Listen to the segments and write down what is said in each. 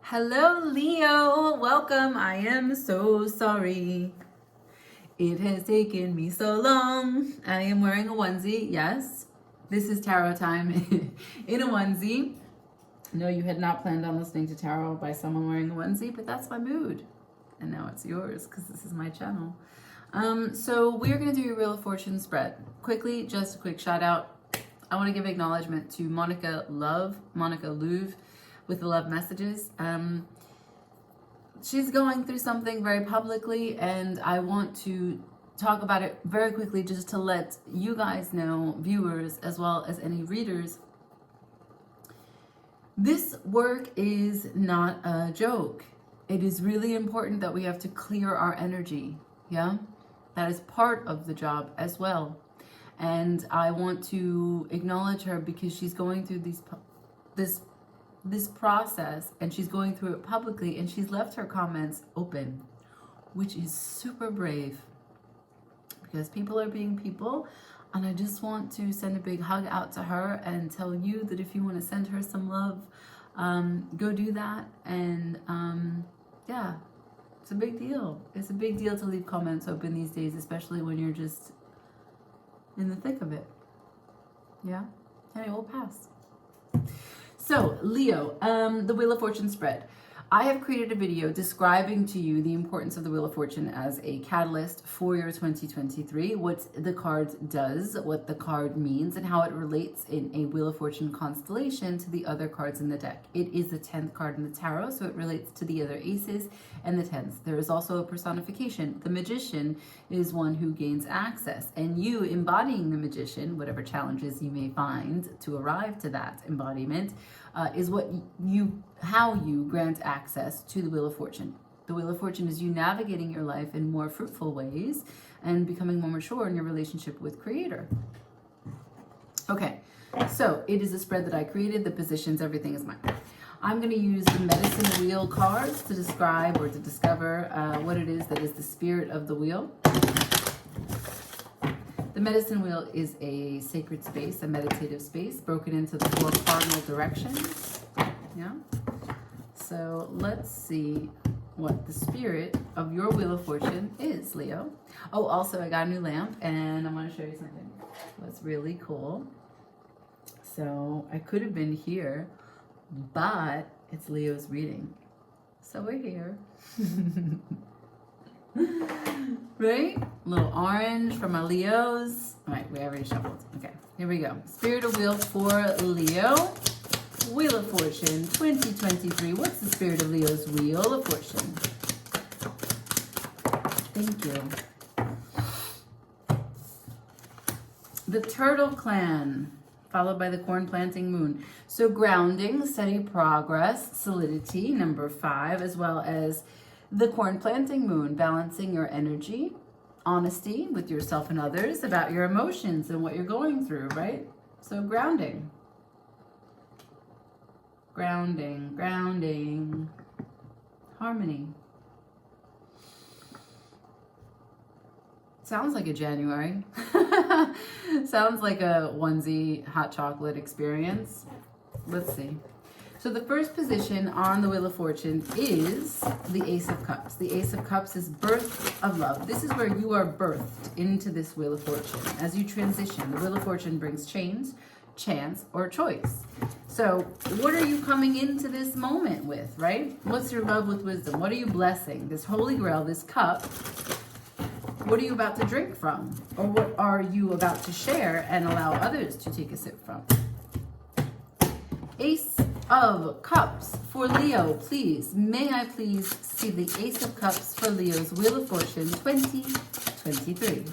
Hello, Leo. Welcome. I am so sorry. It has taken me so long. I am wearing a onesie. Yes, this is tarot time in a onesie. No, you had not planned on listening to tarot by someone wearing a onesie, but that's my mood. And now it's yours because this is my channel. So we're going to do your Wheel of Fortune spread. Quickly, just a quick shout out. I want to give acknowledgement to Monica Louv, with the love messages. She's going through something very publicly, and I want to talk about it very quickly just to let you guys know, viewers as well as any readers, this work is not a joke. It is really important that we have to clear our energy. Yeah, that is part of the job as well. And I want to acknowledge her because she's going through this process, and she's going through it publicly, and she's left her comments open, which is super brave because people are being people. And I just want to send a big hug out to her and tell you that if you want to send her some love, go do that. And yeah, it's a big deal. It's a big deal to leave comments open these days, especially when you're just in the thick of it. Yeah, and it will pass. So, Leo, the Wheel of Fortune spread. I have created a video describing to you the importance of the Wheel of Fortune as a catalyst for your 2023, what the card does, what the card means, and how it relates in a Wheel of Fortune constellation to the other cards in the deck. It is the 10th card in the tarot, so it relates to the other aces and the 10s. There is also a personification. The Magician is one who gains access, and you embodying the Magician, whatever challenges you may find to arrive to that embodiment, is how you grant access to the Wheel of Fortune. The Wheel of Fortune is you navigating your life in more fruitful ways and becoming more mature in your relationship with Creator. Okay, so it is a spread that I created. The positions, everything is mine. I'm going to use the medicine wheel cards to describe or to discover what it is that is the spirit of the wheel. The medicine wheel is a sacred space, a meditative space, broken into the 4 cardinal directions. Yeah. So let's see what the spirit of your Wheel of Fortune is, Leo. Oh, also I got a new lamp, and I want to show you something that's really cool. So I could have been here, but it's Leo's reading. So we're here. Right? A little orange for my Leos. All right, we already shuffled. Okay, here we go. Spirit of Wheel for Leo. Wheel of Fortune 2023. What's the spirit of Leo's Wheel of Fortune? Thank you. The Turtle Clan, followed by the Corn Planting Moon. So grounding, steady progress, solidity, number 5, as well as the Corn Planting Moon, balancing your energy, honesty with yourself and others about your emotions and what you're going through, right? So grounding. Grounding, grounding, harmony. Sounds like a January. Sounds like a onesie hot chocolate experience. Let's see. So the first position on the Wheel of Fortune is the Ace of Cups. The Ace of Cups is birth of love. This is where you are birthed into this Wheel of Fortune. As you transition, the Wheel of Fortune brings change, chance, or choice. So what are you coming into this moment with, right? What's your love with wisdom? What are you blessing? This Holy Grail, this cup, what are you about to drink from? Or what are you about to share and allow others to take a sip from? Ace of Cups for Leo, please. May I please see the Ace of Cups for Leo's Wheel of Fortune 2023.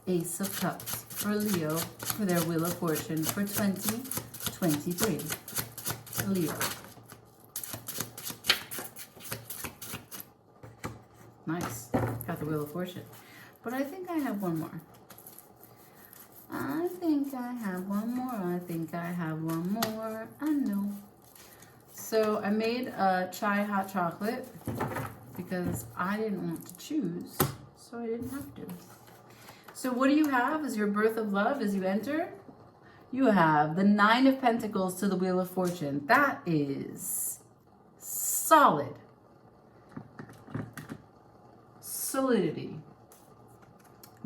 Ace of Cups for Leo for their Wheel of Fortune for 2023. Leo. Nice. Got the Wheel of Fortune. But I think I have one more. I think I have one more. I know. So I made a chai hot chocolate because I didn't want to choose, so I didn't have to. So what do you have as your birth of love as you enter? You have the Nine of Pentacles to the Wheel of Fortune. That is solid. Solidity.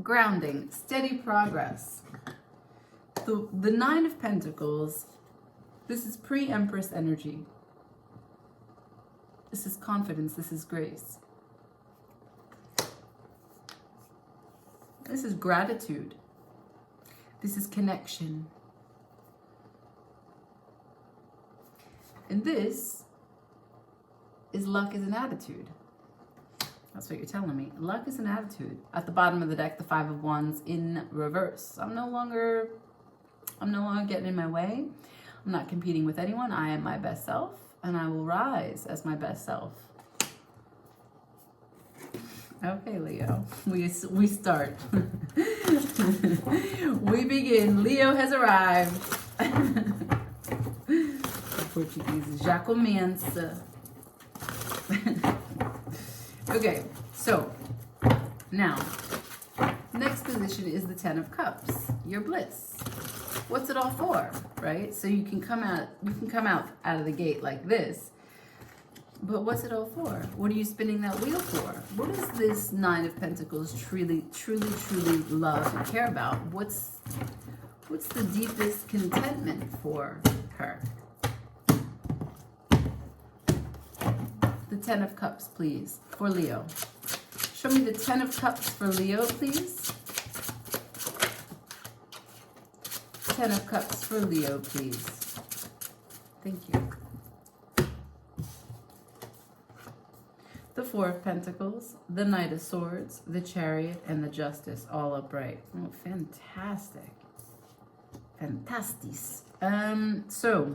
Grounding. Steady progress. The Nine of Pentacles, this is pre-Empress energy. This is confidence. This is grace. This is gratitude. This is connection. And this is luck is an attitude. That's what you're telling me. Luck is an attitude. At the bottom of the deck, the Five of Wands in reverse. I'm no longer getting in my way. I'm not competing with anyone. I am my best self, and I will rise as my best self. Okay, Leo, we start. We begin. Leo has arrived. Portuguese, já começa. Okay, so now, next position is the Ten of Cups, your bliss. What's it all for, right? So you can come out of the gate like this, but what's it all for? What are you spinning that wheel for? What does this Nine of Pentacles truly love and care about? What's the deepest contentment for her? The Ten of Cups, please, for Leo. Show me the Ten of Cups for Leo, please. Ten of Cups for Leo, please. Thank you. The Four of Pentacles, the Knight of Swords, the Chariot, and the Justice, all upright. Oh, fantastic. Fantastis. So...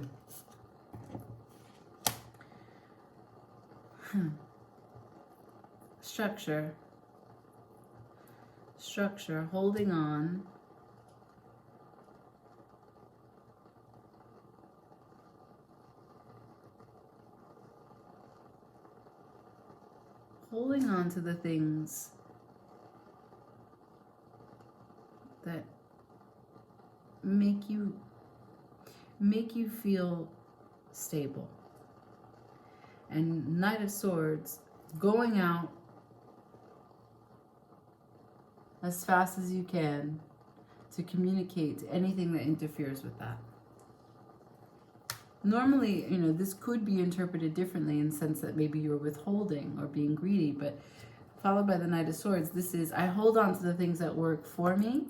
Structure, holding on. Holding on to the things that make you feel stable. And Knight of Swords, going out as fast as you can to communicate anything that interferes with that. Normally, this could be interpreted differently in the sense that maybe you're withholding or being greedy, but followed by the Knight of Swords, this is, I hold on to the things that work for me,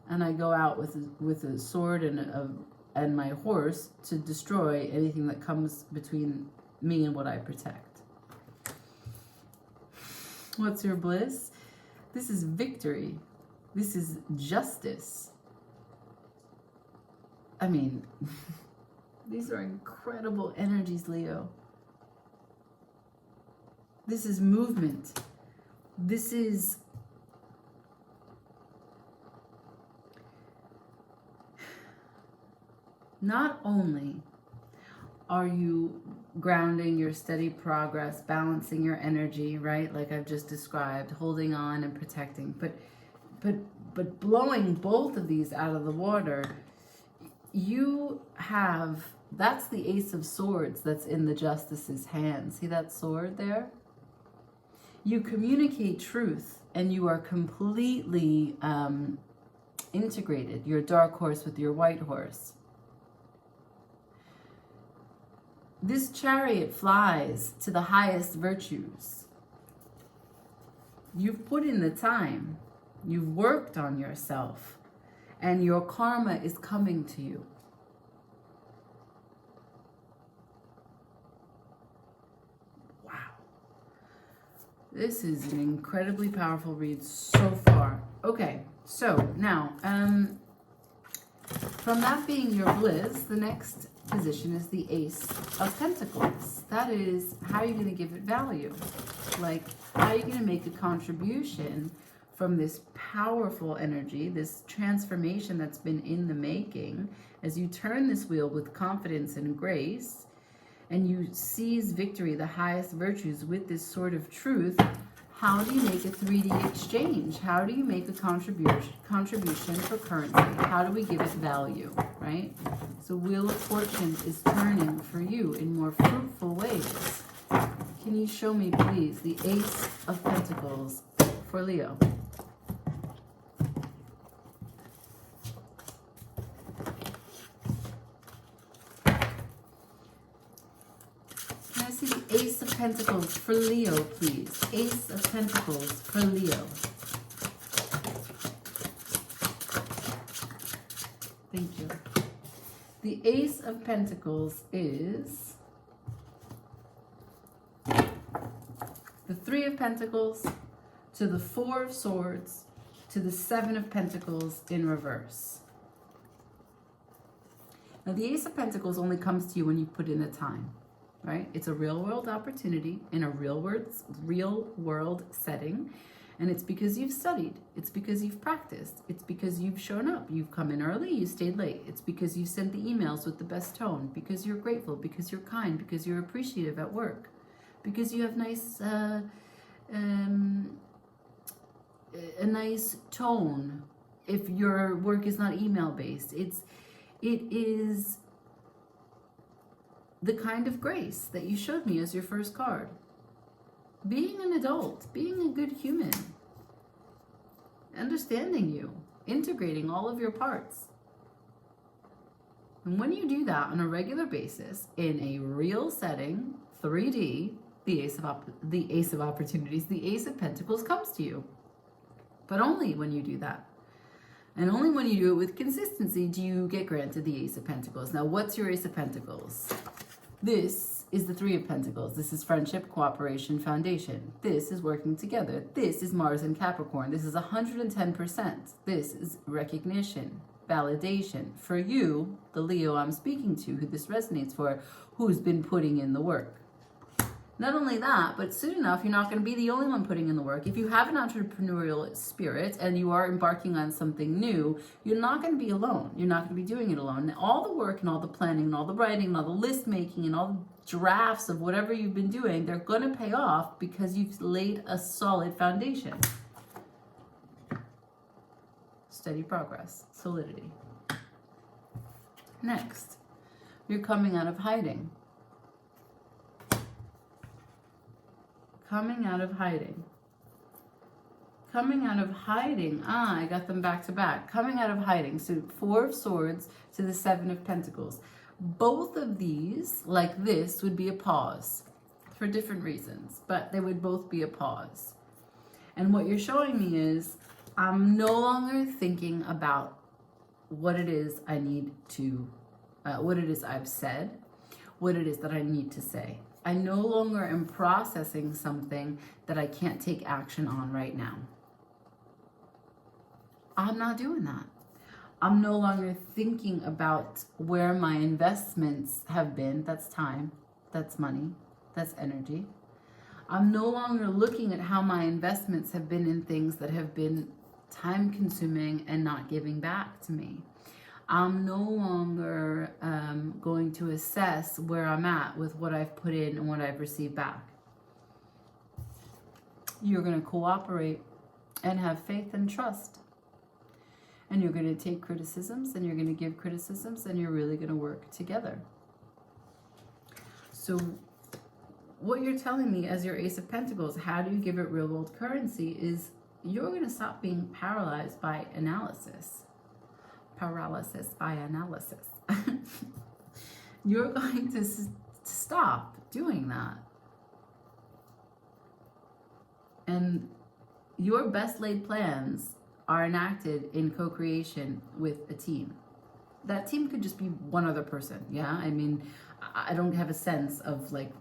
and I go out with a sword and my horse to destroy anything that comes between me and what I protect. What's your bliss? This is victory. This is justice. I mean, these are incredible energies, Leo. This is movement. This is not only are you grounding your steady progress, balancing your energy, right? Like I've just described, holding on and protecting, but blowing both of these out of the water, you have, that's the Ace of Swords that's in the Justice's hand. See that sword there? You communicate truth and you are completely integrated, your dark horse with your white horse. This chariot flies to the highest virtues. You've put in the time. You've worked on yourself. And your karma is coming to you. Wow. This is an incredibly powerful read so far. Okay, so now, from that being your bliss, the next position is the Ace of Pentacles. That is, how are you going to give it value? Like, how are you going to make a contribution from this powerful energy, this transformation that's been in the making, as you turn this wheel with confidence and grace, and you seize victory, the highest virtues, with this sword of truth? How do you make a 3D exchange? How do you make a contribution for currency? How do we give it value, right? So Wheel of Fortune is turning for you in more fruitful ways. Can you show me, please, the Ace of Pentacles for Leo? Can I see the Ace of Pentacles for Leo, please? Ace of Pentacles for Leo. Thank you. The Ace of Pentacles is the Three of Pentacles to the Four of Swords to the Seven of Pentacles in reverse. Now, the Ace of Pentacles only comes to you when you put in the time, right? It's a real world opportunity in a real world setting. And it's because you've studied. It's because you've practiced. It's because you've shown up. You've come in early, you stayed late. It's because you sent the emails with the best tone, because you're grateful, because you're kind, because you're appreciative at work, because you have a nice tone if your work is not email based. It is the kind of grace that you showed me as your first card. Being an adult, being a good human, understanding you, integrating all of your parts. And when you do that on a regular basis, in a real setting, 3D, the Ace of Opportunities, the Ace of Pentacles comes to you. But only when you do that. And only when you do it with consistency do you get granted the Ace of Pentacles. Now, what's your Ace of Pentacles? This is the Three of Pentacles. This is friendship, cooperation, foundation. This is working together. This is Mars and Capricorn. This is 110%. This is recognition, validation. For you, the Leo I'm speaking to, who this resonates for, who's been putting in the work. Not only that, but soon enough, you're not going to be the only one putting in the work. If you have an entrepreneurial spirit and you are embarking on something new, you're not going to be alone. You're not going to be doing it alone. All the work and all the planning and all the writing and all the list making and all the drafts of whatever you've been doing, they're going to pay off because you've laid a solid foundation. Steady progress, solidity. Next, you're coming out of hiding. Coming out of hiding. Coming out of hiding. I got them back to back. Coming out of hiding. So Four of Swords to the Seven of Pentacles. Both of these, like this, would be a pause for different reasons, but they would both be a pause. And what you're showing me is I'm no longer thinking about what it is I need to, what it is I've said, what it is that I need to say. I no longer am processing something that I can't take action on right now. I'm not doing that. I'm no longer thinking about where my investments have been. That's time, that's money, that's energy. I'm no longer looking at how my investments have been in things that have been time consuming and not giving back to me. I'm no longer going to assess where I'm at with what I've put in and what I've received back. You're going to cooperate and have faith and trust. And you're going to take criticisms and you're going to give criticisms and you're really going to work together. So what you're telling me as your Ace of Pentacles, how do you give it real world currency, is you're going to stop being paralyzed by analysis. Paralysis by analysis. You're going to stop doing that. And your best laid plans are enacted in co-creation with a team. That team could just be one other person, yeah? I mean, I don't have a sense of like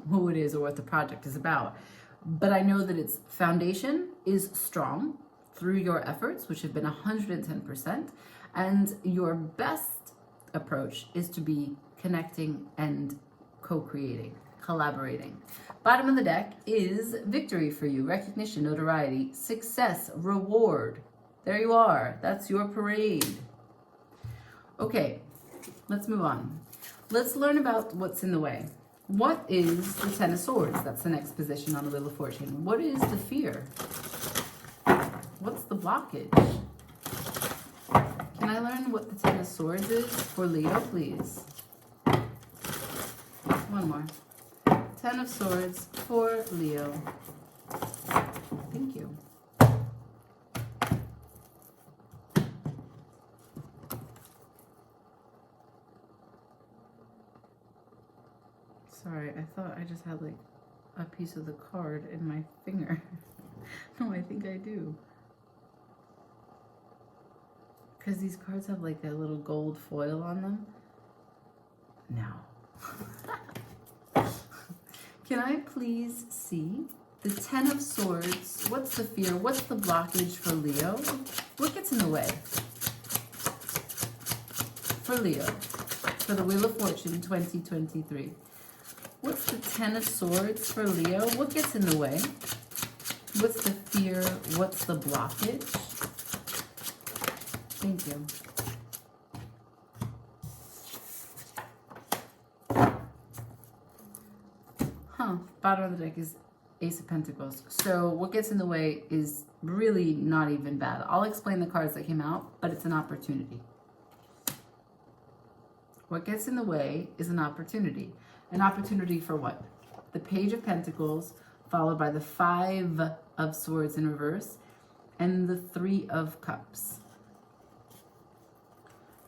who it is or what the project is about. But I know that its foundation is strong through your efforts, which have been 110%, and your best approach is to be connecting and co-creating, collaborating. Bottom of the deck is victory for you, recognition, notoriety, success, reward. There you are. That's your parade. Okay, let's move on. Let's learn about what's in the way. What is the Ten of Swords? That's the next position on the Wheel of Fortune. What is the fear? What's the blockage? Can I learn what the Ten of Swords is for Leo, please? One more. Ten of Swords for Leo. Thank you. Sorry, I thought I just had like a piece of the card in my finger. No, I think I do. Because these cards have like a little gold foil on them. Now. Can I please see the Ten of Swords? What's the fear? What's the blockage for Leo? What gets in the way? For Leo. For the Wheel of Fortune 2023. What's the Ten of Swords for Leo? What gets in the way? What's the fear? What's the blockage? Thank you. Bottom of the deck is Ace of Pentacles. So what gets in the way is really not even bad. I'll explain the cards that came out, but it's an opportunity. What gets in the way is an opportunity. An opportunity for what? The Page of Pentacles, followed by the Five of Swords in reverse, and the Three of Cups.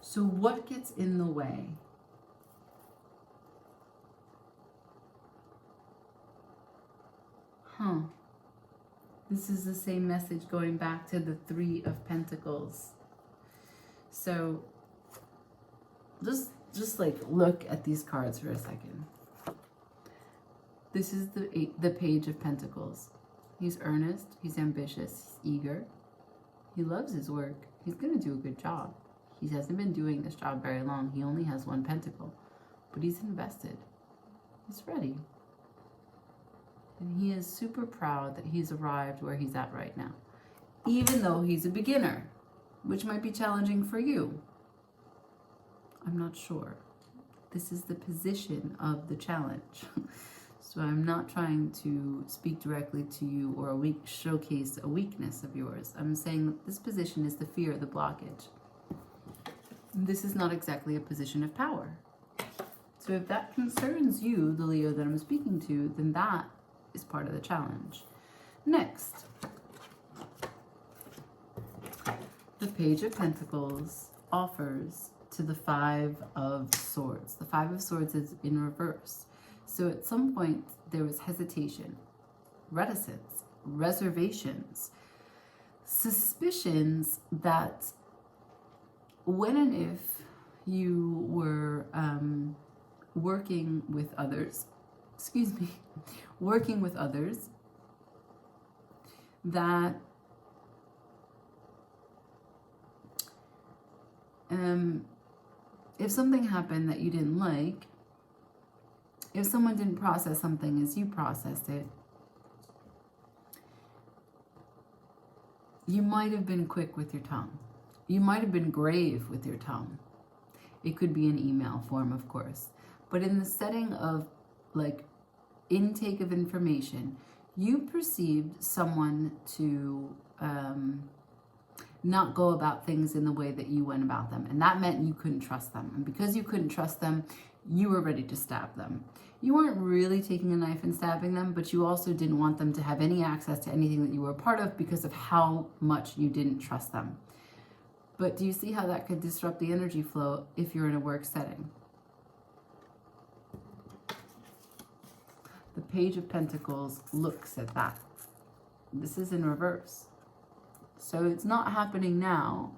So what gets in the way? This is the same message going back to the Three of Pentacles. So just like look at these cards for a second. This is the Page of Pentacles. He's earnest, he's ambitious, he's eager. He loves his work. He's going to do a good job. He hasn't been doing this job very long. He only has one pentacle, but he's invested. He's ready. And he is super proud that he's arrived where he's at right now, even though he's a beginner, which might be challenging for you. I'm not sure. This is the position of the challenge. So I'm not trying to speak directly to you or showcase a weakness of yours. I'm saying that this position is the fear, the blockage. This is not exactly a position of power. So if that concerns you, the Leo that I'm speaking to, then that is part of the challenge. Next, the Page of Pentacles offers to the Five of Swords. The Five of Swords is in reverse. So at some point there was hesitation, reticence, reservations, suspicions that when and if you were working with others, that if something happened that you didn't like, if someone didn't process something as you processed it, you might have been quick with your tongue. You might have been grave with your tongue. It could be an email form, of course. But in the setting of like intake of information, you perceived someone to not go about things in the way that you went about them. And that meant you couldn't trust them. And because you couldn't trust them, you were ready to stab them. You weren't really taking a knife and stabbing them, but you also didn't want them to have any access to anything that you were a part of because of how much you didn't trust them. But do you see how that could disrupt the energy flow if you're in a work setting? The Page of Pentacles looks at that. This is in reverse. So it's not happening now.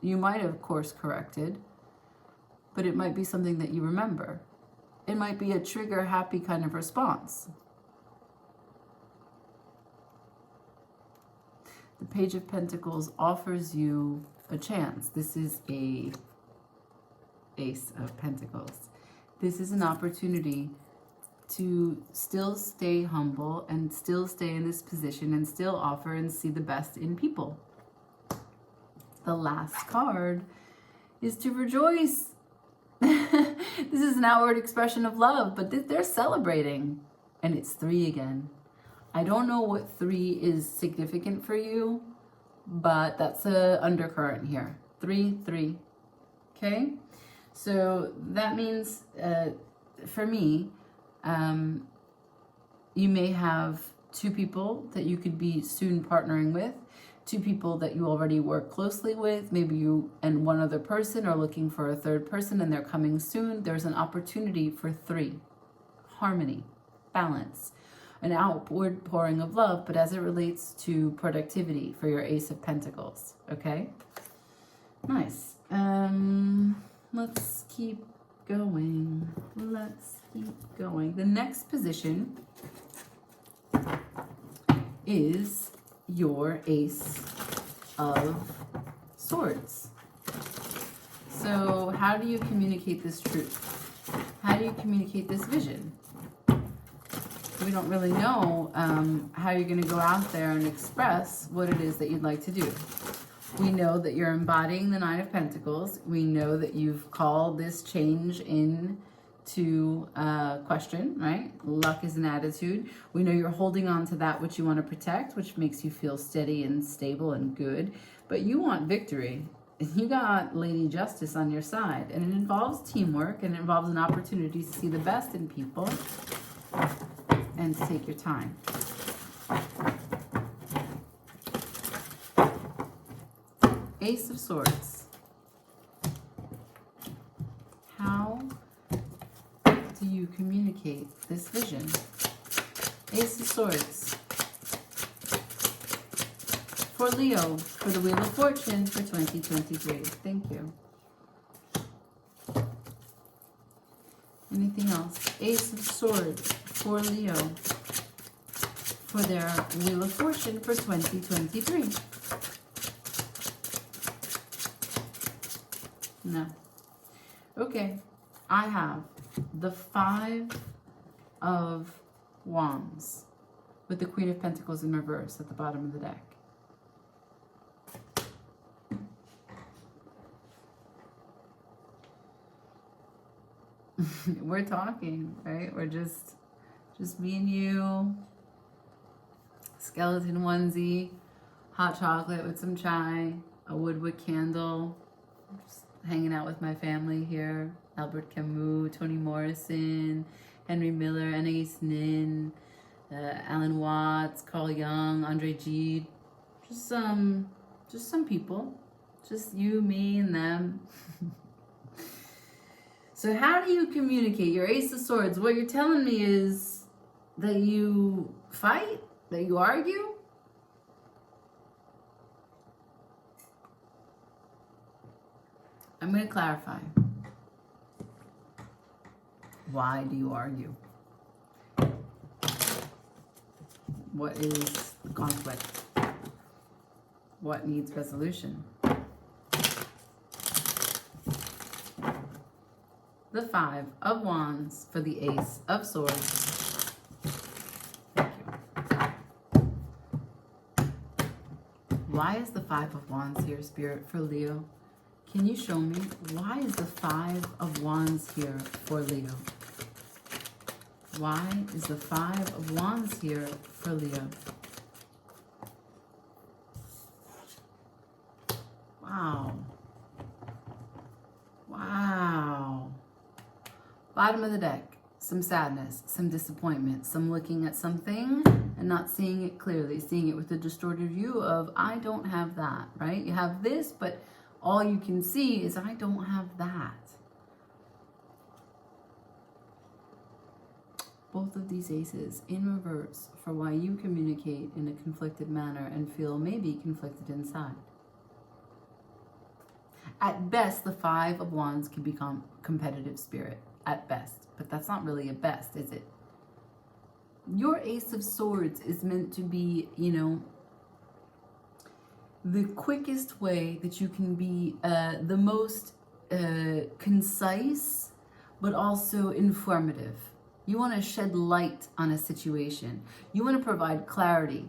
You might have course corrected, but it might be something that you remember. It might be a trigger happy kind of response. The Page of Pentacles offers you a chance. This is a Ace of Pentacles. This is an opportunity to still stay humble and still stay in this position and still offer and see the best in people. The last card is to rejoice. This is an outward expression of love, but they're celebrating. And it's 3 again. I don't know what 3 is significant for you, but that's a undercurrent here. 3, 3. Okay? So that means, for me, you may have 2 people that you could be soon partnering with, 2 people that you already work closely with, maybe you and one other person are looking for a 3rd person and they're coming soon. There's an opportunity for 3. Harmony, balance, an outward pouring of love, but as it relates to productivity for your Ace of Pentacles, okay? Nice. Let's keep going. Let's keep going. The next position is your Ace of Swords. So how do you communicate this truth? How do you communicate this vision? We don't really know how you're going to go out there and express what it is that you'd like to do. We know that you're embodying the 9 of Pentacles. We know that you've called this change into question, right? Luck is an attitude. We know you're holding on to that which you want to protect, which makes you feel steady and stable and good. But you want victory. You got Lady Justice on your side. And it involves teamwork, and it involves an opportunity to see the best in people and to take your time. Ace of Swords. How do you communicate this vision? Ace of Swords. For Leo, for the Wheel of Fortune for 2023. Thank you. Anything else? Ace of Swords for Leo, for their Wheel of Fortune for 2023. No. Okay, I have the 5 of Wands with the Queen of Pentacles in reverse at the bottom of the deck. We're talking, right? We're just me and you, skeleton onesie, hot chocolate with some chai, a woodwick candle, just hanging out with my family here. Albert Camus, Toni Morrison, Henry Miller, Anais Nin, Alan Watts, Carl Jung, Andre Gide. Just some people. Just you, me, and them. So how do you communicate your Ace of Swords? What you're telling me is that you fight, that you argue. I'm going to clarify. Why do you argue? What is the conflict? What needs resolution? The 5 of Wands for the Ace of Swords. Thank you. Why is the 5 of Wands here, Spirit, for Leo? Can you show me? Why is the 5 of Wands here for Leo? Why is the 5 of Wands here for Leo? Wow. Wow. Bottom of the deck, some sadness, some disappointment, some looking at something and not seeing it clearly, seeing it with a distorted view of, I don't have that, right? You have this, but all you can see is, I don't have that. Both of these aces in reverse for why you communicate in a conflicted manner and feel maybe conflicted inside. At best, the 5 of Wands can become competitive spirit. At best. But that's not really a best, is it? Your Ace of Swords is meant to be, you know, the quickest way that you can be the most concise, but also informative. You want to shed light on a situation. You want to provide clarity.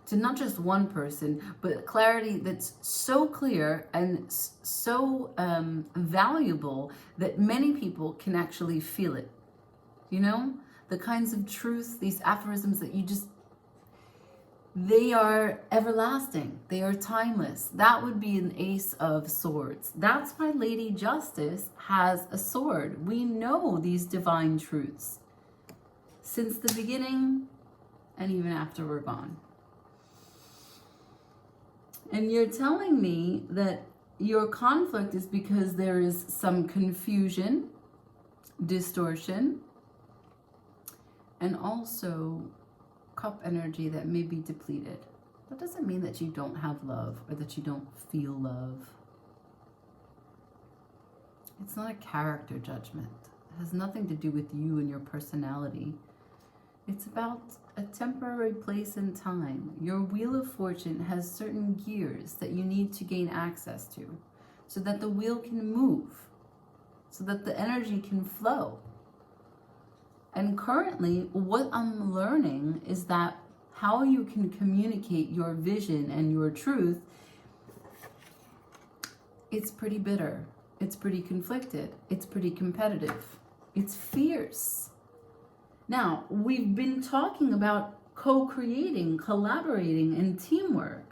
to not just one person, but clarity that's so clear and so valuable that many people can actually feel it. You know, the kinds of truth, these aphorisms that you just, they are everlasting. They are timeless. That would be an Ace of Swords. That's why Lady Justice has a sword. We know these divine truths since the beginning and even after we're gone. And you're telling me that your conflict is because there is some confusion, distortion, and also cup energy that may be depleted. That doesn't mean that you don't have love or that you don't feel love. It's not a character judgment. It has nothing to do with you and your personality. It's about a temporary place and time. Your Wheel of Fortune has certain gears that you need to gain access to so that the wheel can move, so that the energy can flow. And currently, what I'm learning is that how you can communicate your vision and your truth, it's pretty bitter. It's pretty conflicted. It's pretty competitive. It's fierce. Now, we've been talking about co-creating, collaborating, and teamwork.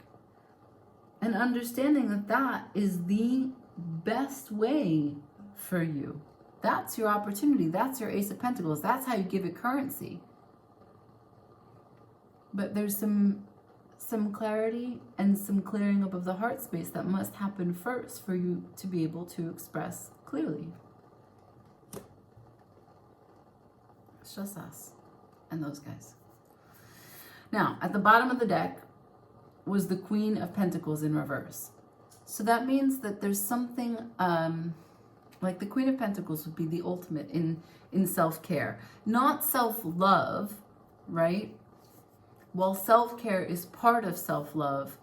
And understanding that that is the best way for you. That's your opportunity. That's your Ace of Pentacles. That's how you give it currency. But there's some clarity and some clearing up of the heart space that must happen first for you to be able to express clearly. It's just us and those guys. Now, at the bottom of the deck was the Queen of Pentacles in reverse. So that means that there's something, like the Queen of Pentacles would be the ultimate in self-care. Not self-love, right? While self-care is part of self-love,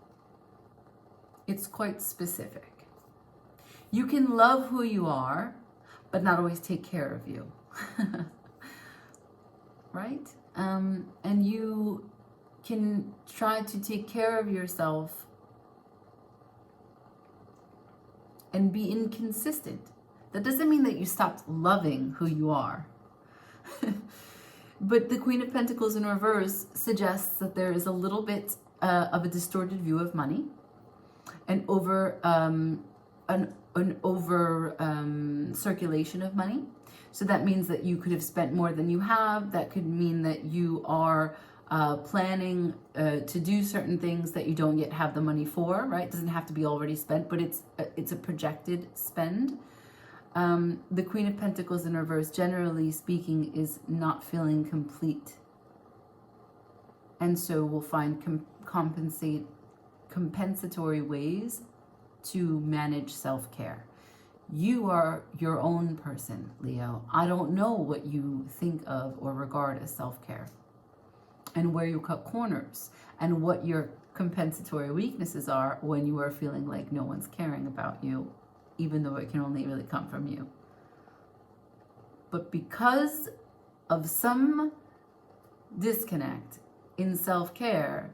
it's quite specific. You can love who you are, but not always take care of you. Right? And you can try to take care of yourself and be inconsistent. That doesn't mean that you stopped loving who you are. But the Queen of Pentacles in reverse suggests that there is a little bit of a distorted view of money, and an over circulation of money. So that means that you could have spent more than you have. That could mean that you are planning to do certain things that you don't yet have the money for, right? It doesn't have to be already spent, but it's a projected spend. The Queen of Pentacles in reverse, generally speaking, is not feeling complete. And so we'll find compensatory ways to manage self-care. You are your own person, Leo. I don't know what you think of or regard as self-care, and where you cut corners, and what your compensatory weaknesses are when you are feeling like no one's caring about you, even though it can only really come from you. But because of some disconnect in self-care,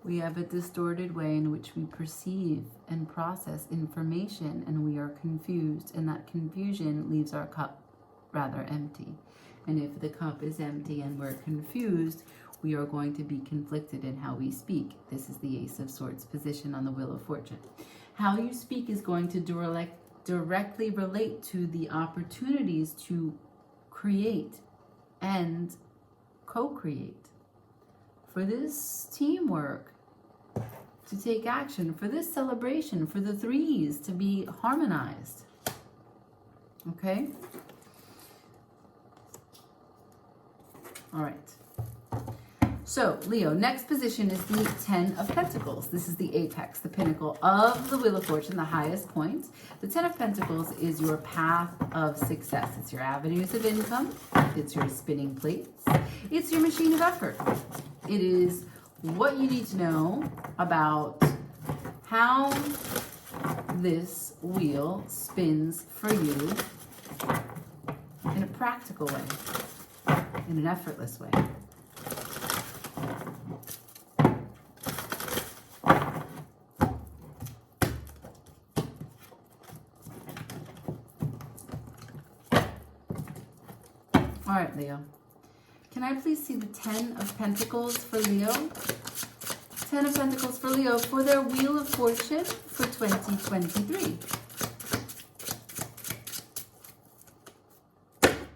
we have a distorted way in which we perceive and process information, and we are confused, and that confusion leaves our cup rather empty. And if the cup is empty and we're confused, we are going to be conflicted in how we speak. This is the Ace of Swords position on the Wheel of Fortune. How you speak is going to directly relate to the opportunities to create and co-create. For this teamwork to take action, for this celebration, for the threes to be harmonized. Okay? All right. So, Leo, next position is the Ten of Pentacles. This is the apex, the pinnacle of the Wheel of Fortune, the highest point. The Ten of Pentacles is your path of success. It's your avenues of income. It's your spinning plates. It's your machine of effort. It is what you need to know about how this wheel spins for you in a practical way, in an effortless way. All right, Leo. Can I please see the 10 of Pentacles for Leo? 10 of Pentacles for Leo for their Wheel of Fortune for 2023.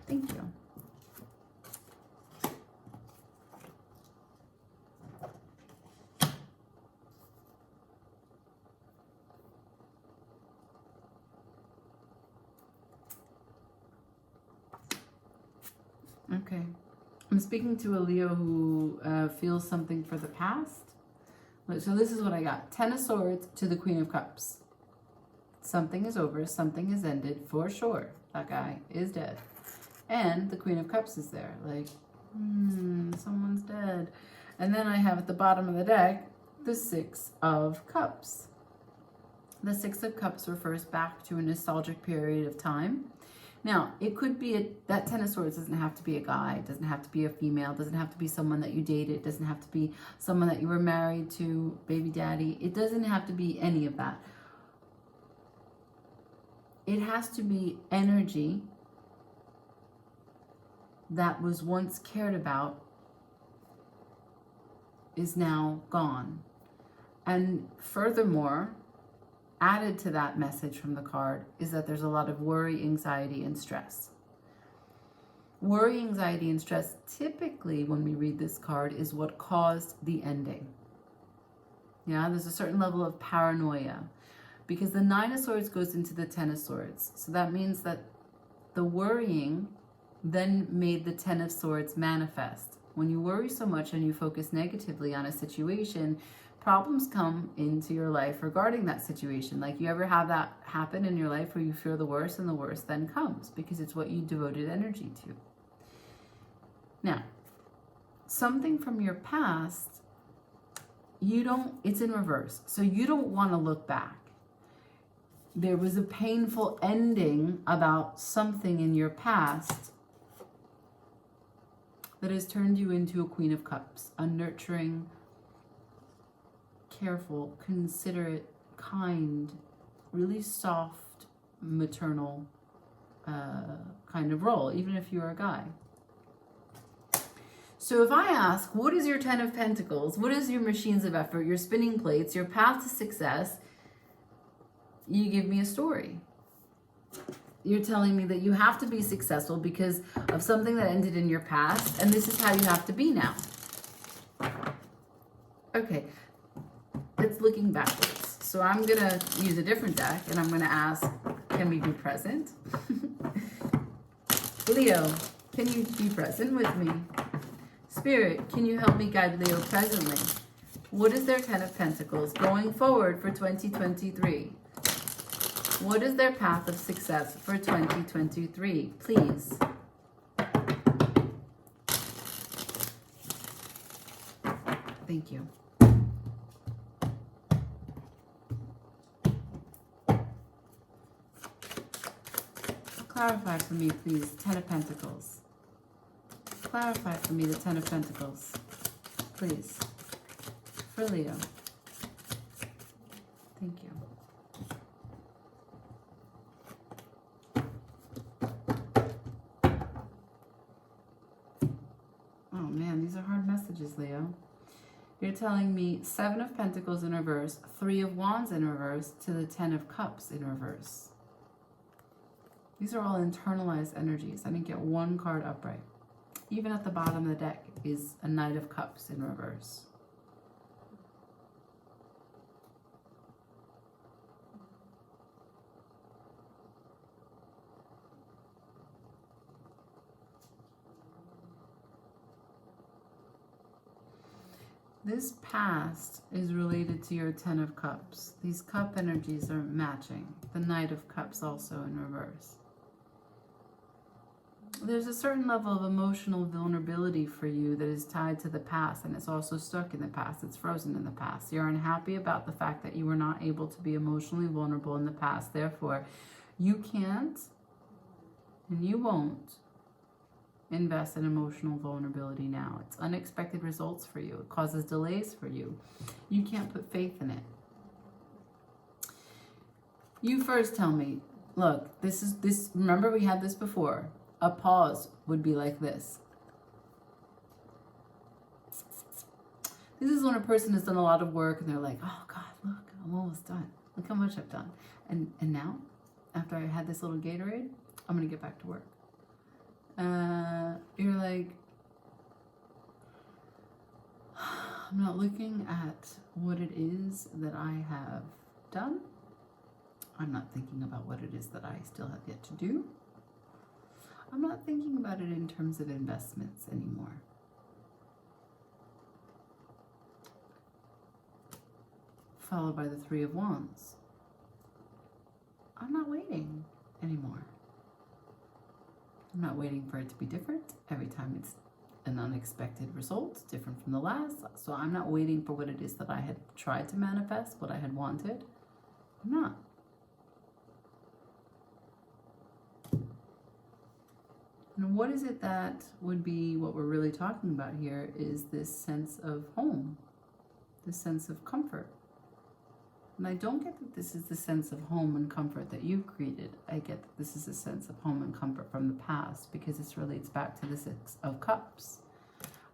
Thank you. Okay. I'm speaking to a Leo who feels something for the past. So this is what I got. 10 of Swords to the Queen of Cups. Something is over. Something is ended for sure. That guy is dead. And the Queen of Cups is there. Like, someone's dead. And then I have at the bottom of the deck, the 6 of Cups. The 6 of Cups refers back to a nostalgic period of time. Now, it could be that 10 of Swords doesn't have to be a guy, it doesn't have to be a female, it doesn't have to be someone that you dated, it doesn't have to be someone that you were married to, baby daddy. It doesn't have to be any of that. It has to be energy that was once cared about is now gone. And furthermore, added to that message from the card is that there's a lot of worry, anxiety, and stress. Worry, anxiety, and stress typically, when we read this card, is what caused the ending. Yeah, there's a certain level of paranoia because the 9 of Swords goes into the 10 of Swords. So that means that the worrying then made the 10 of Swords manifest. When you worry so much and you focus negatively on a situation, problems come into your life regarding that situation. Like, you ever have that happen in your life where you fear the worst and the worst then comes because it's what you devoted energy to. Now, something from your past, it's in reverse. So you don't want to look back. There was a painful ending about something in your past that has turned you into a Queen of Cups, a nurturing, careful, considerate, kind, really soft, maternal kind of role, even if you're a guy. So if I ask, what is your 10 of Pentacles? What is your machines of effort, your spinning plates, your path to success? You give me a story. You're telling me that you have to be successful because of something that ended in your past, and this is how you have to be now. Okay. It's looking backwards. So I'm going to use a different deck and I'm going to ask, can we be present? Leo, can you be present with me? Spirit, can you help me guide Leo presently? What is their 10 of Pentacles going forward for 2023? What is their path of success for 2023? Please. Thank you. Clarify for me, please, 10 of Pentacles. Clarify for me the 10 of Pentacles, please, for Leo. Thank you. Oh man, these are hard messages, Leo. You're telling me 7 of Pentacles in reverse, 3 of Wands in reverse, to the 10 of Cups in reverse. These are all internalized energies. I didn't get one card upright. Even at the bottom of the deck is a Knight of Cups in reverse. This past is related to your 10 of Cups. These cup energies are matching. The Knight of Cups also in reverse. There's a certain level of emotional vulnerability for you that is tied to the past, and it's also stuck in the past. It's frozen in the past. You're unhappy about the fact that you were not able to be emotionally vulnerable in the past. Therefore, you can't and you won't invest in emotional vulnerability now. It's unexpected results for you. It causes delays for you. You can't put faith in it. You first tell me, look, this, remember we had this before. A pause would be like this. This is when a person has done a lot of work and they're like, oh God, look, I'm almost done. Look how much I've done. And now, after I had this little Gatorade, I'm going to get back to work. You're like, I'm not looking at what it is that I have done. I'm not thinking about what it is that I still have yet to do. I'm not thinking about it in terms of investments anymore. Followed by the Three of Wands. I'm not waiting anymore. I'm not waiting for it to be different. Every time it's an unexpected result, different from the last. So I'm not waiting for what it is that I had tried to manifest, what I had wanted. I'm not. And what is it that would be what we're really talking about here is this sense of home, this sense of comfort. And I don't get that this is the sense of home and comfort that you've created. I get that this is a sense of home and comfort from the past because this relates back to the Six of Cups.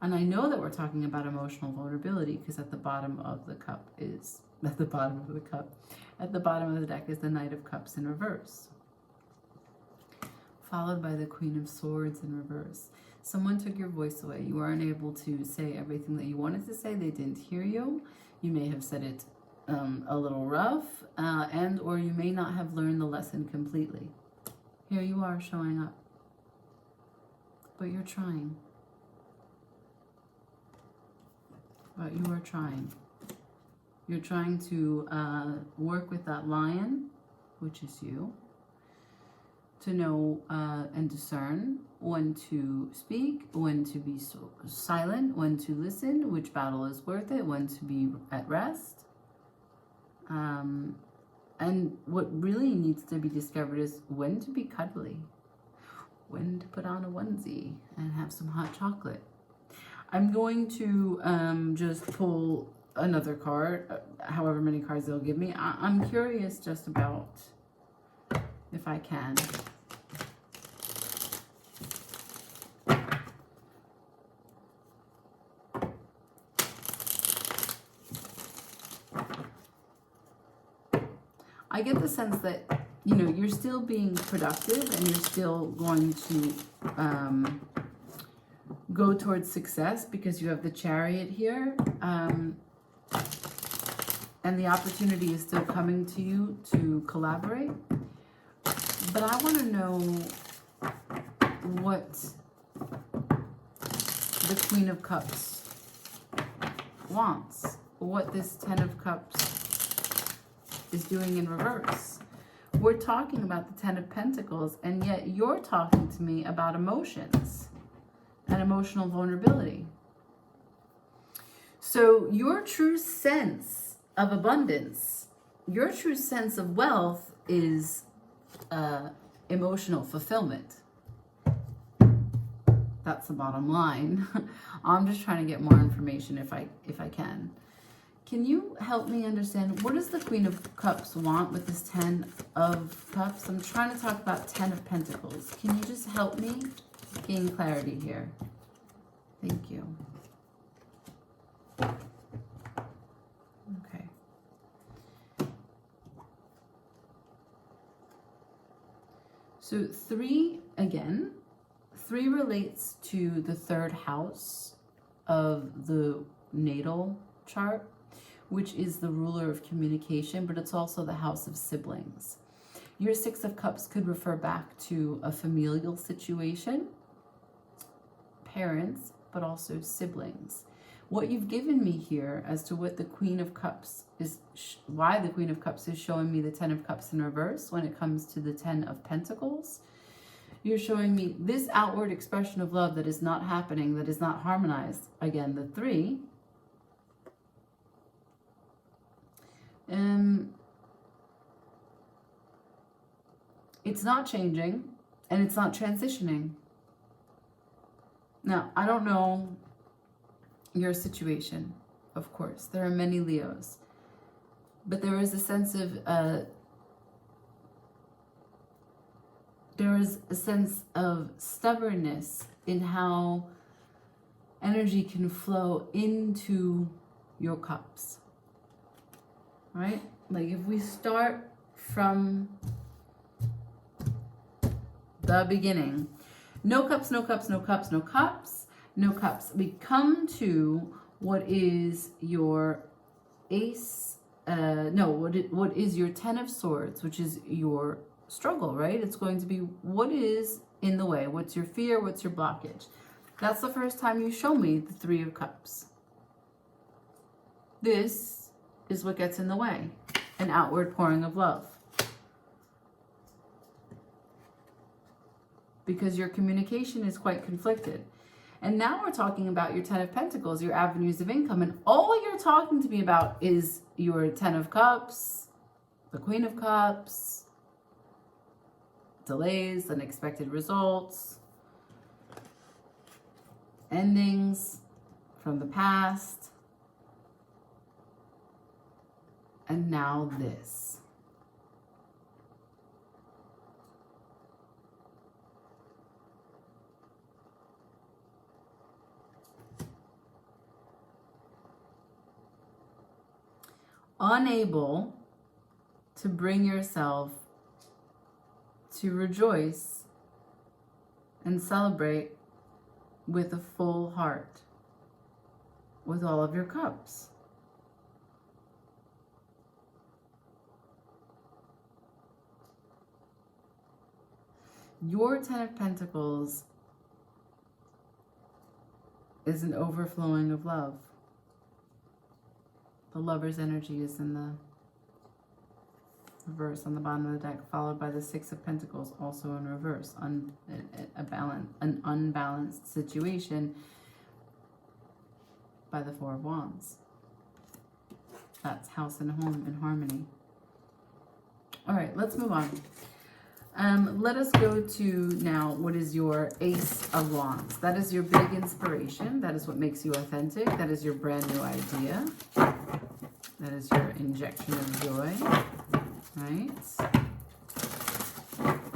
And I know that we're talking about emotional vulnerability because at the bottom of the cup is, at the bottom of the deck is the Knight of Cups in reverse. Followed by the Queen of Swords in reverse. Someone took your voice away. You weren't able to say everything that you wanted to say. They didn't hear you. You may have said it a little rough, and or you may not have learned the lesson completely. Here you are showing up, but you're trying. But you are trying. You're trying to work with that lion, which is you, to know and discern when to speak, when to be silent, when to listen, which battle is worth it, when to be at rest. And what really needs to be discovered is when to be cuddly, when to put on a onesie and have some hot chocolate. I'm going to just pull another card, however many cards they'll give me. I'm curious just about, if I can. I get the sense that, you know, you're still being productive and you're still going to go towards success because you have the Chariot here. And the opportunity is still coming to you to collaborate. But I want to know what the Queen of Cups wants, what this Ten of Cups is doing in reverse. We're talking about the Ten of Pentacles, and yet you're talking to me about emotions and emotional vulnerability. So your true sense of abundance, your true sense of wealth is emotional fulfillment. That's the bottom line. I'm just trying to get more information if I can. Can you help me understand, what does the Queen of Cups want with this Ten of Cups? I'm trying to talk about Ten of Pentacles. Can you just help me gain clarity here? Thank you. Okay. So 3, again, 3 relates to the 3rd house of the natal chart, which is the ruler of communication, but it's also the house of siblings. Your 6 of Cups could refer back to a familial situation, parents, but also siblings. What you've given me here as to what the Queen of Cups is, why the Queen of Cups is showing me the 10 of Cups in reverse when it comes to the 10 of Pentacles. You're showing me this outward expression of love that is not happening, that is not harmonized. Again, the 3. It's not changing and it's not transitioning. Now, I don't know your situation, of course. There are many Leos. But there is a sense of stubbornness in how energy can flow into your cups, right? Like if we start from the beginning, no cups, no cups, no cups, no cups, no cups. We come to what is your ace, what is your 10 of swords, which is your struggle, right? It's going to be what is in the way, what's your fear, what's your blockage. That's the first time you show me the 3 of cups. This is what gets in the way, an outward pouring of love. Because your communication is quite conflicted. And now we're talking about your 10 of Pentacles, your avenues of income. And all you're talking to me about is your 10 of Cups, the Queen of Cups, delays, unexpected results, endings from the past. And now this. Unable to bring yourself to rejoice and celebrate with a full heart, with all of your cups. Your 10 of Pentacles is an overflowing of love. The Lover's energy is in the reverse on the bottom of the deck, followed by the 6 of Pentacles, also in reverse. An unbalanced situation by the 4 of Wands. That's house and home in harmony. All right, let's move on. Let us go to now what is your Ace of Wands. That is your big inspiration. That is what makes you authentic. That is your brand new idea. That is your injection of joy, right?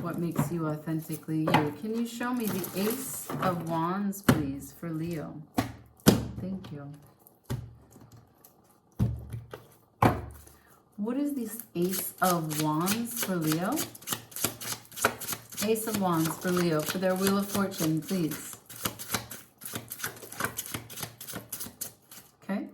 What makes you authentically you? Can you show me the Ace of Wands, please, for Leo? Thank you. What is this Ace of Wands for Leo? Ace of Wands for Leo, for their Wheel of Fortune, please. Okay.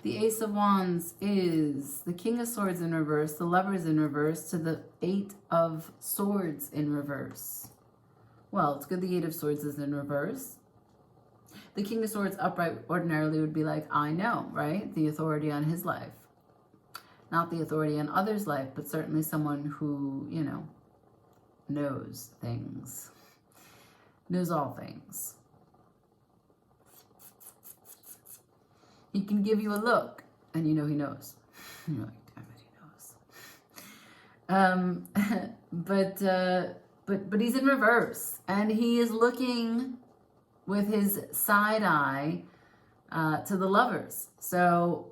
The Ace of Wands is the King of Swords in reverse, the Lovers in reverse, to the 8 of Swords in reverse. Well, it's good the 8 of Swords is in reverse. The King of Swords upright ordinarily would be like, I know, right? The authority on his life. Not the authority on others' life, but certainly someone who, you know, knows things. Knows all things. He can give you a look, and you know he knows. You're like, damn it, he knows. But he's in reverse, and he is looking with his side eye to the Lovers. So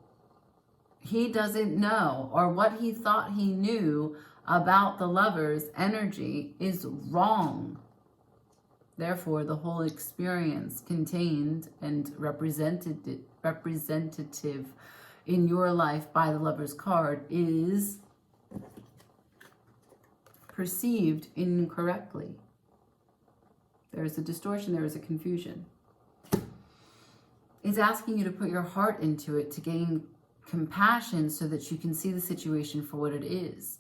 he doesn't know, or what he thought he knew about the Lover's energy is wrong. Therefore, the whole experience contained and representative in your life by the Lover's card is perceived incorrectly. There is a distortion, there is a confusion. It's asking you to put your heart into it, to gain compassion so that you can see the situation for what it is.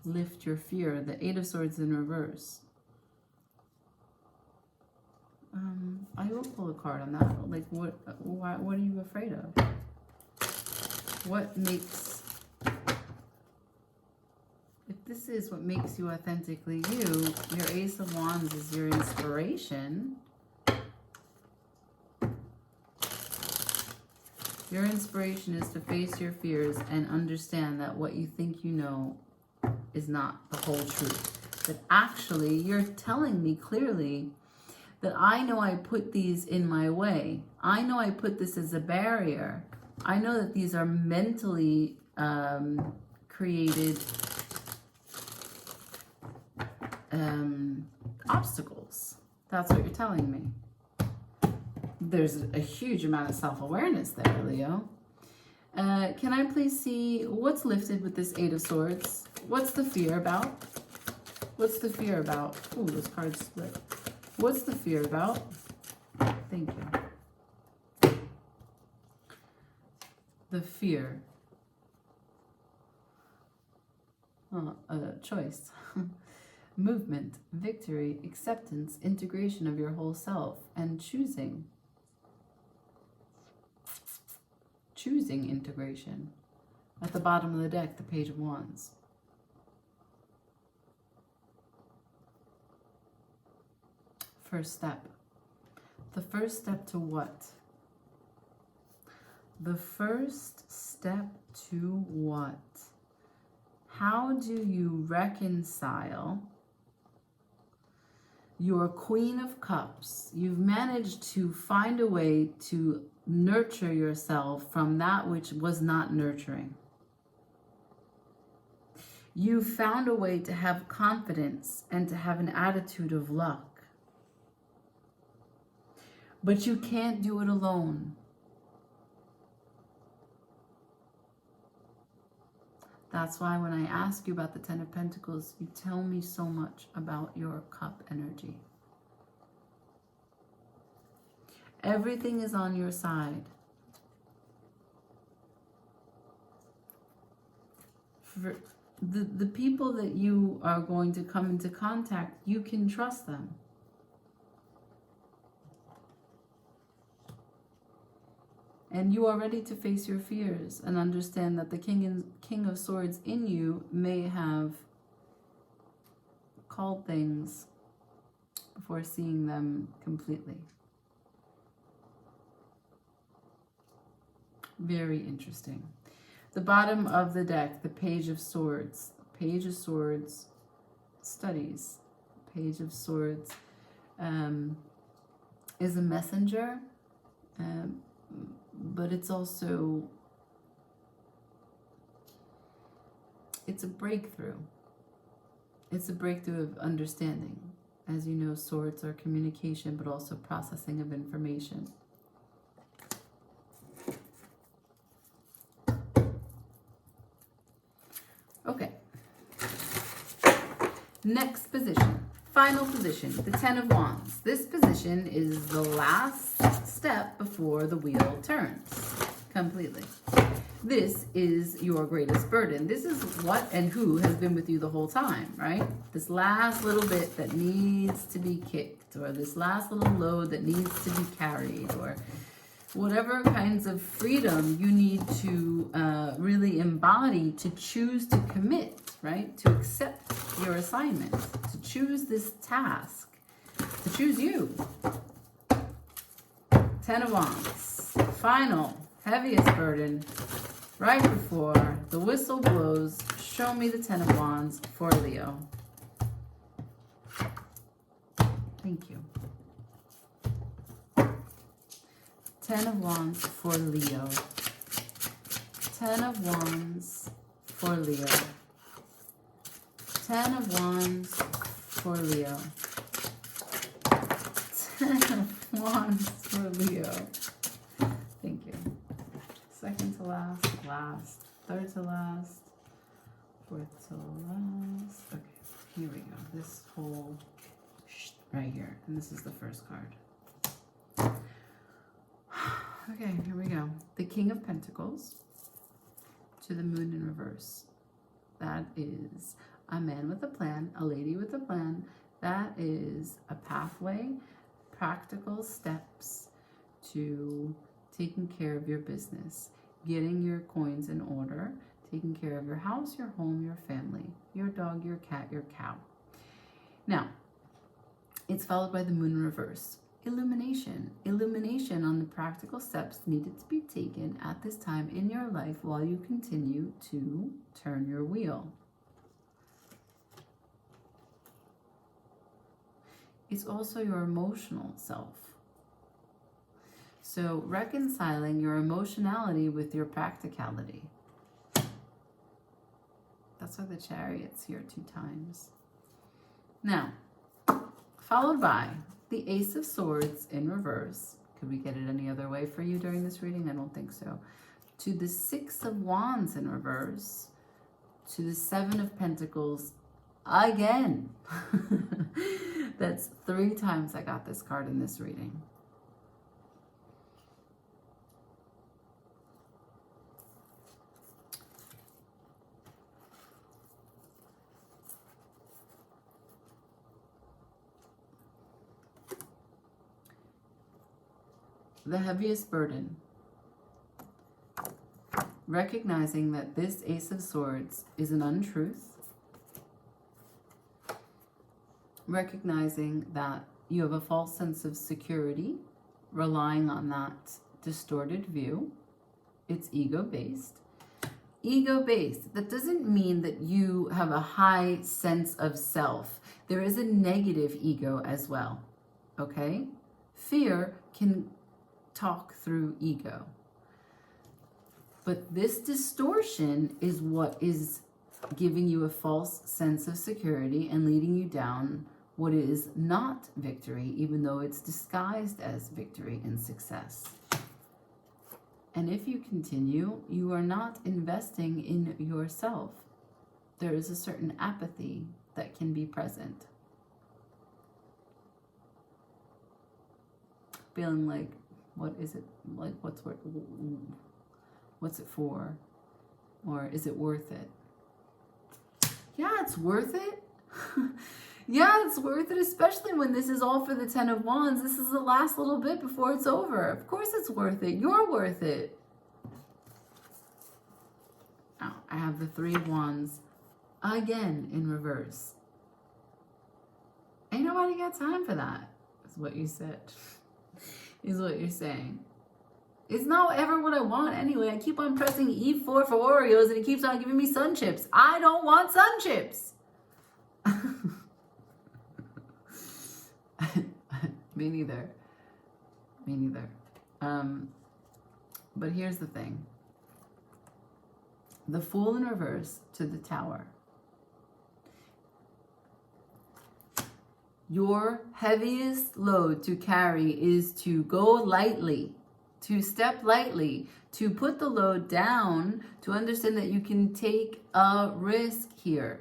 Lift your fear. The 8 of Swords in reverse. I will pull a card on that. Like, what are you afraid of? What makes... If this is what makes you authentically you, your Ace of Wands is your inspiration. Your Your inspiration is to face your fears and understand that what you think you know is not the whole truth. But actually, you're telling me clearly that I know I put these in my way. I know I put this as a barrier. I know that these are mentally created obstacles. That's what you're telling me. There's a huge amount of self-awareness there, Leo. Can I please see what's lifted with this Eight of Swords? What's the fear about? What's the fear about? Ooh, this card split. What's the fear about? Thank you. The fear. Choice. Movement, victory, acceptance, integration of your whole self, and choosing. Choosing integration. At the bottom of the deck, the Page of Wands. First step. The first step to what? The first step to what? How do you reconcile your Queen of Cups? You've managed to find a way to nurture yourself from that which was not nurturing. You found a way to have confidence and to have an attitude of luck. But you can't do it alone. That's why when I ask you about the Ten of Pentacles, you tell me so much about your cup energy. Everything is on your side. For the people that you are going to come into contact, you can trust them. And you are ready to face your fears and understand that the King of Swords in you may have called things before seeing them completely. Very interesting. The bottom of the deck, the Page of Swords. Page of Swords studies. Page of Swords is a messenger. But it's also, it's a breakthrough. It's a breakthrough of understanding. As you know, swords are communication, but also processing of information. Okay. Next position. Final position, the Ten of Wands. This position is the last step before the wheel turns completely. This is your greatest burden. This is what and who has been with you the whole time, right? This last little bit that needs to be kicked, or this last little load that needs to be carried, or whatever kinds of freedom you need to really embody to choose to commit, right? To accept your assignment, to choose this task, to choose you. Ten of Wands, final, heaviest burden, right before the whistle blows. Show me the Ten of Wands for Leo. Thank you. Ten of Wands for Leo. Ten of Wands for Leo. Ten of Wands for Leo. Ten of Wands for Leo. Thank you. Second to last, last, third to last, fourth to last. Okay, here we go. This whole right here. And this is the first card. Okay, here we go. The King of Pentacles to the Moon in reverse. That is a man with a plan, a lady with a plan. That is a pathway, practical steps to taking care of your business, getting your coins in order, taking care of your house, your home, your family, your dog, your cat, your cow. Now, it's followed by the Moon in reverse. illumination. Illumination on the practical steps needed to be taken at this time in your life while you continue to turn your wheel. It's also your emotional self. So reconciling your emotionality with your practicality. That's why the Chariot's here 2 times. Now, followed by the Ace of Swords in reverse. Could we get it any other way for you during this reading? I don't think so. To the 6 of Wands in reverse. To the 7 of Pentacles again. That's 3 times I got this card in this reading. The heaviest burden. Recognizing that this Ace of Swords is an untruth. Recognizing that you have a false sense of security, relying on that distorted view. It's ego-based. Ego-based, that doesn't mean that you have a high sense of self. There is a negative ego as well, okay? Fear can talk through ego. But this distortion is what is giving you a false sense of security and leading you down what is not victory, even though it's disguised as victory and success. And if you continue, you are not investing in yourself. There is a certain apathy that can be present. Feeling like, what is it? Like, what's it for? Or is it worth it? Yeah, it's worth it. Yeah, it's worth it, especially when this is all for the 10 of Wands. This is the last little bit before it's over. Of course it's worth it. You're worth it. Now, I have the 3 of Wands again in reverse. Ain't nobody got time for that, is what you said. Is what you're saying. It's not ever what I want anyway. I keep on pressing E4 for Oreos and it keeps on giving me sun chips. I don't want sun chips. Me neither. Me neither. But here's the thing. The Fool in reverse to the Tower. Your heaviest load to carry is to go lightly, to step lightly, to put the load down, to understand that you can take a risk here.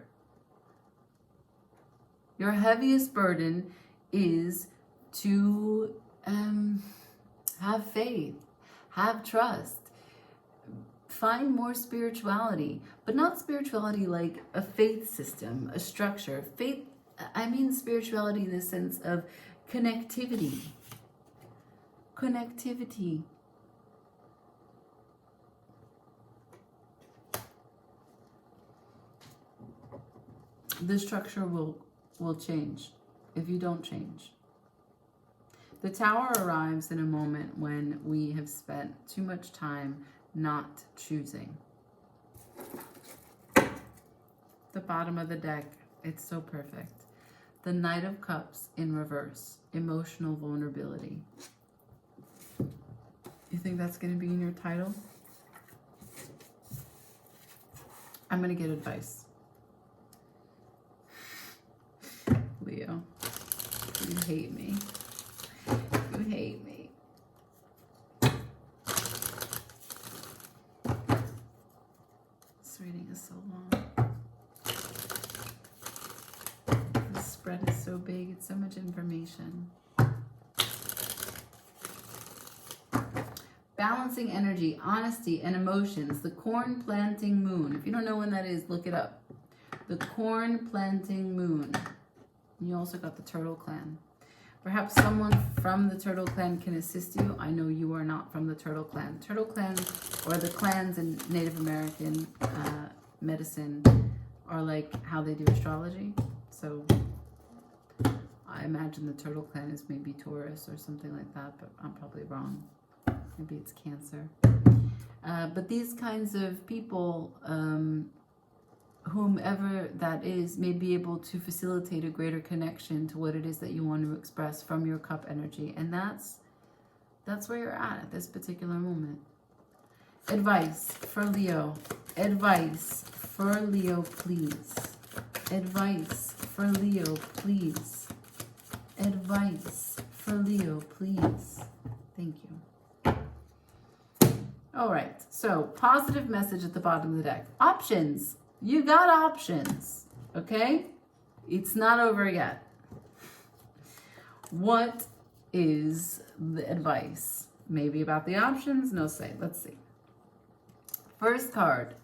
Your heaviest burden is to have faith, have trust, find more spirituality, but not spirituality like a faith system, a structure. Faith, I mean spirituality in the sense of connectivity. Connectivity. The structure will change if you don't change. The Tower arrives in a moment when we have spent too much time not choosing. The bottom of the deck, it's so perfect. The Knight of Cups in reverse, emotional vulnerability. You think that's going to be in your title? I'm going to get advice. Leo, you hate me. You hate me. This reading is so long. The spread is so big. It's so much information. Balancing energy, honesty, and emotions. The corn planting moon. If you don't know when that is, look it up. The corn planting moon. You also got the Turtle Clan. Perhaps someone from the Turtle Clan can assist you. I know you are not from the Turtle Clan. Turtle Clan, or the clans in Native American medicine, are like how they do astrology. So I imagine the turtle clan is maybe Taurus or something like that, but I'm probably wrong. Maybe it's Cancer. But these kinds of people, whomever that is, may be able to facilitate a greater connection to what it is that you want to express from your cup energy. And that's where you're at this particular moment. Advice for Leo. Advice for Leo, please. Advice for Leo, please. Advice for Leo, please. Thank you. All right, so positive message at the bottom of the deck. Options. You got options, okay? It's not over yet. What is the advice? Maybe about the options? No say. Let's see. First card.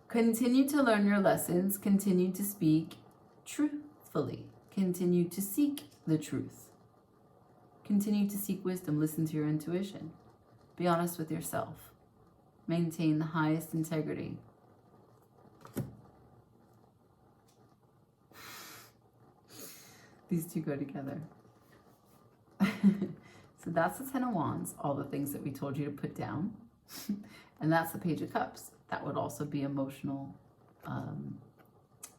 Continue to learn your lessons. Continue to speak truthfully. Continue to seek the truth. Continue to seek wisdom. Listen to your intuition. Be honest with yourself. Maintain the highest integrity. These two go together. So that's the Ten of Wands, all the things that we told you to put down. And that's the Page of Cups. That would also be emotional,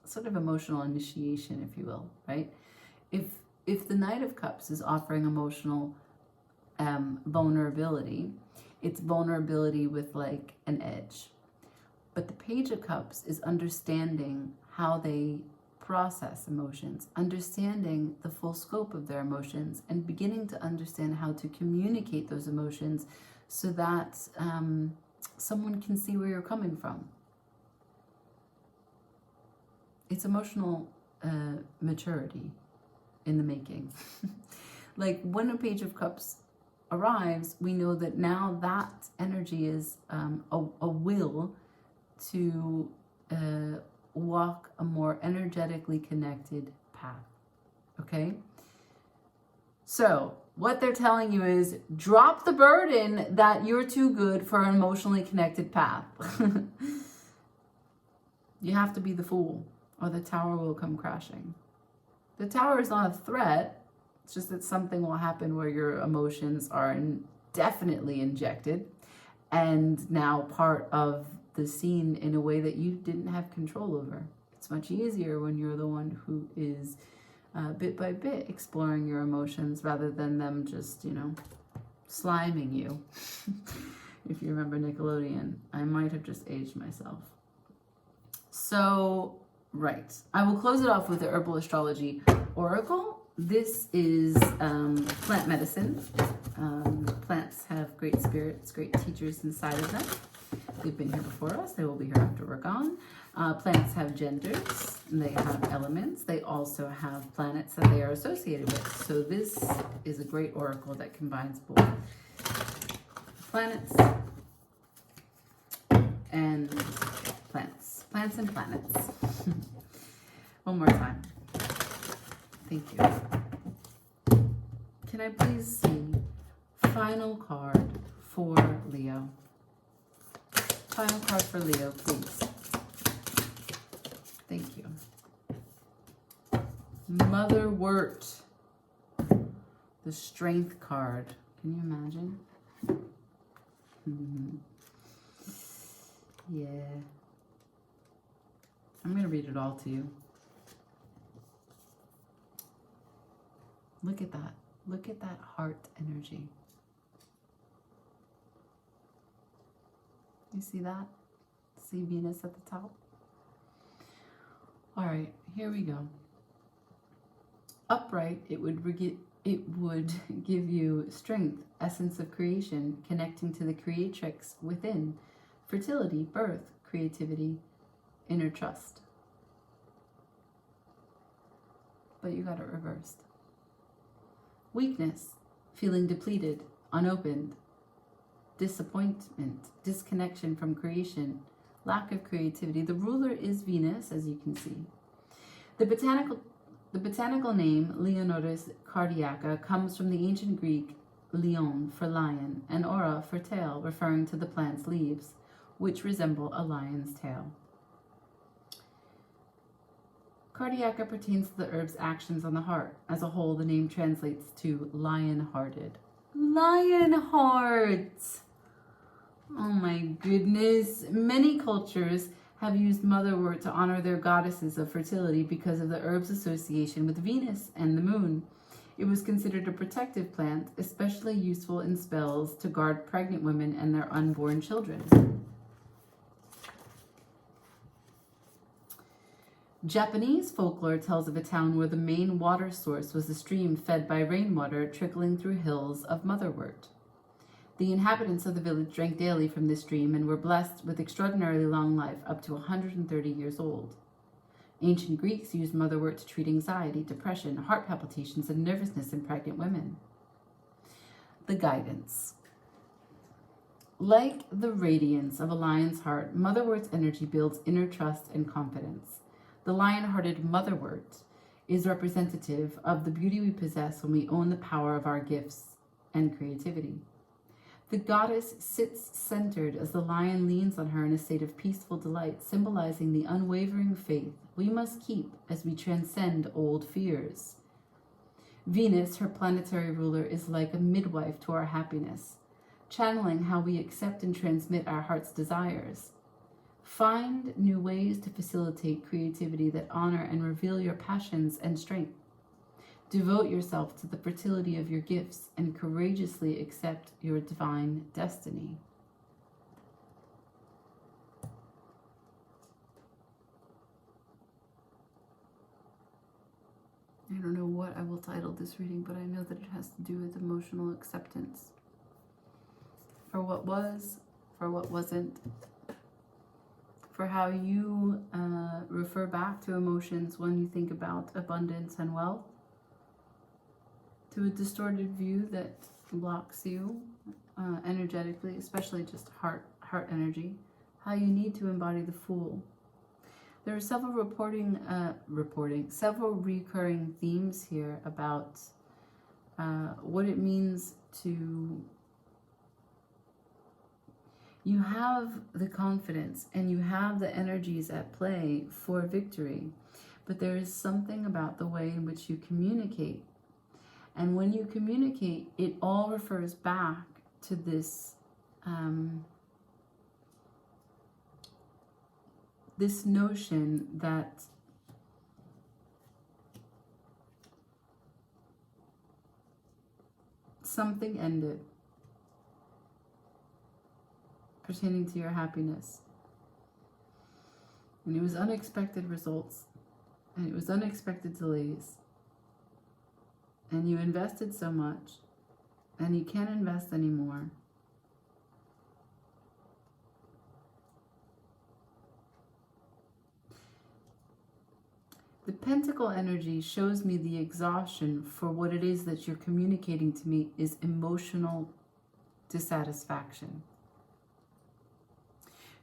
sort of emotional initiation, if you will, right? If the Knight of Cups is offering emotional vulnerability, it's vulnerability with like an edge. But the Page of Cups is understanding how they process emotions, understanding the full scope of their emotions, and beginning to understand how to communicate those emotions so that someone can see where you're coming from. It's emotional maturity in the making. Like when a Page of Cups arrives, we know that now that energy is a will to walk a more energetically connected path. Okay? So what they're telling you is drop the burden that you're too good for an emotionally connected path. You have to be the fool or the tower will come crashing. The tower is not a threat. It's just that something will happen where your emotions are definitely injected and now part of the scene in a way that you didn't have control over. It's much easier when you're the one who is bit by bit exploring your emotions rather than them just, sliming you. If you remember Nickelodeon, I might have just aged myself. So, right. I will close it off with the Herbal Astrology Oracle. This is plant medicine. Plants have great spirits, great teachers inside of them. They've been here before us. They will be here after we're gone. Plants have genders. They have elements. They also have planets that they are associated with. So this is a great oracle that combines both planets and plants. Plants and planets. One more time. Thank you. Can I please see final card for Leo? Final card for Leo, please. Thank you. Mother Wort. The Strength card. Can you imagine? Yeah. I'm going to read it all to you. Look at that. Look at that heart energy. You see that? See Venus at the top? All right, here we go. Upright, it would give you strength, essence of creation, connecting to the creatrix within, fertility, birth, creativity, inner trust. But you got it reversed. Weakness, feeling depleted, unopened, disappointment, disconnection from creation, lack of creativity. The ruler is Venus, as you can see. The botanical name Leonodus cardiaca comes from the ancient Greek leon for lion and aura for tail, referring to the plant's leaves, which resemble a lion's tail. Cardiaca pertains to the herb's actions on the heart. As a whole, the name translates to lion-hearted. Lionheart! Oh my goodness. Many cultures have used motherwort to honor their goddesses of fertility because of the herb's association with Venus and the moon. It was considered a protective plant, especially useful in spells to guard pregnant women and their unborn children. Japanese folklore tells of a town where the main water source was a stream fed by rainwater trickling through hills of motherwort. The inhabitants of the village drank daily from this stream and were blessed with extraordinarily long life, up to 130 years old. Ancient Greeks used motherwort to treat anxiety, depression, heart palpitations, and nervousness in pregnant women. The guidance. Like the radiance of a lion's heart, motherwort's energy builds inner trust and confidence. The lion-hearted motherwort is representative of the beauty we possess when we own the power of our gifts and creativity. The goddess sits centered as the lion leans on her in a state of peaceful delight, symbolizing the unwavering faith we must keep as we transcend old fears. Venus, her planetary ruler, is like a midwife to our happiness, channeling how we accept and transmit our heart's desires. Find new ways to facilitate creativity that honor and reveal your passions and strength. Devote yourself to the fertility of your gifts and courageously accept your divine destiny. I don't know what I will title this reading, but I know that it has to do with emotional acceptance. For what was, for what wasn't, for how you refer back to emotions when you think about abundance and wealth, to a distorted view that blocks you energetically, especially just heart energy, how you need to embody the Fool. There are several several recurring themes here about what it means to, you have the confidence and you have the energies at play for victory, but there is something about the way in which you communicate. And when you communicate, it all refers back to this this notion that something ended pertaining to your happiness. And it was unexpected results, and it was unexpected delays. And you invested so much, and you can't invest anymore. The Pentacle energy shows me the exhaustion for what it is that you're communicating to me is emotional dissatisfaction.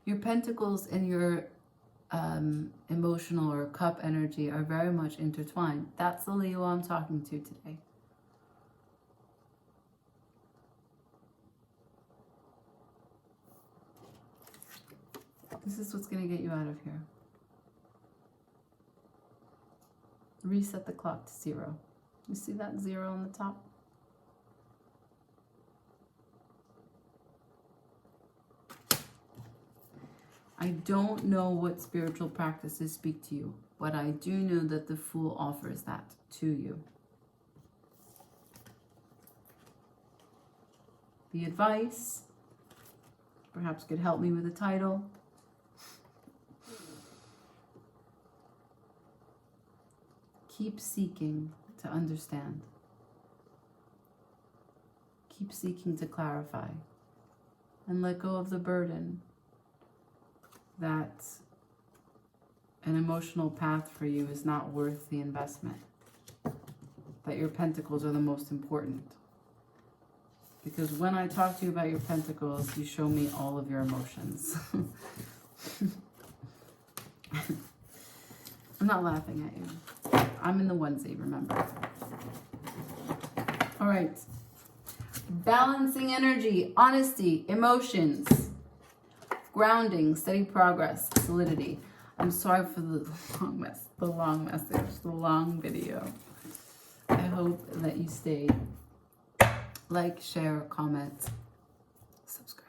Your Pentacles and your emotional or cup energy are very much intertwined. That's the Leo I'm talking to today. This is what's going to get you out of here. Reset the clock to 0. You see that 0 on the top? I don't know what spiritual practices speak to you, but I do know that the Fool offers that to you. The advice perhaps could help me with the title. Keep seeking to understand. Keep seeking to clarify. And let go of the burden that an emotional path for you is not worth the investment. That your Pentacles are the most important. Because when I talk to you about your Pentacles, you show me all of your emotions. I'm not laughing at you. I'm in the onesie, remember. All right. Balancing energy, honesty, emotions, grounding, steady progress, solidity. I'm sorry for the long message, the long video. I hope that you stay. Like, share, comment, subscribe.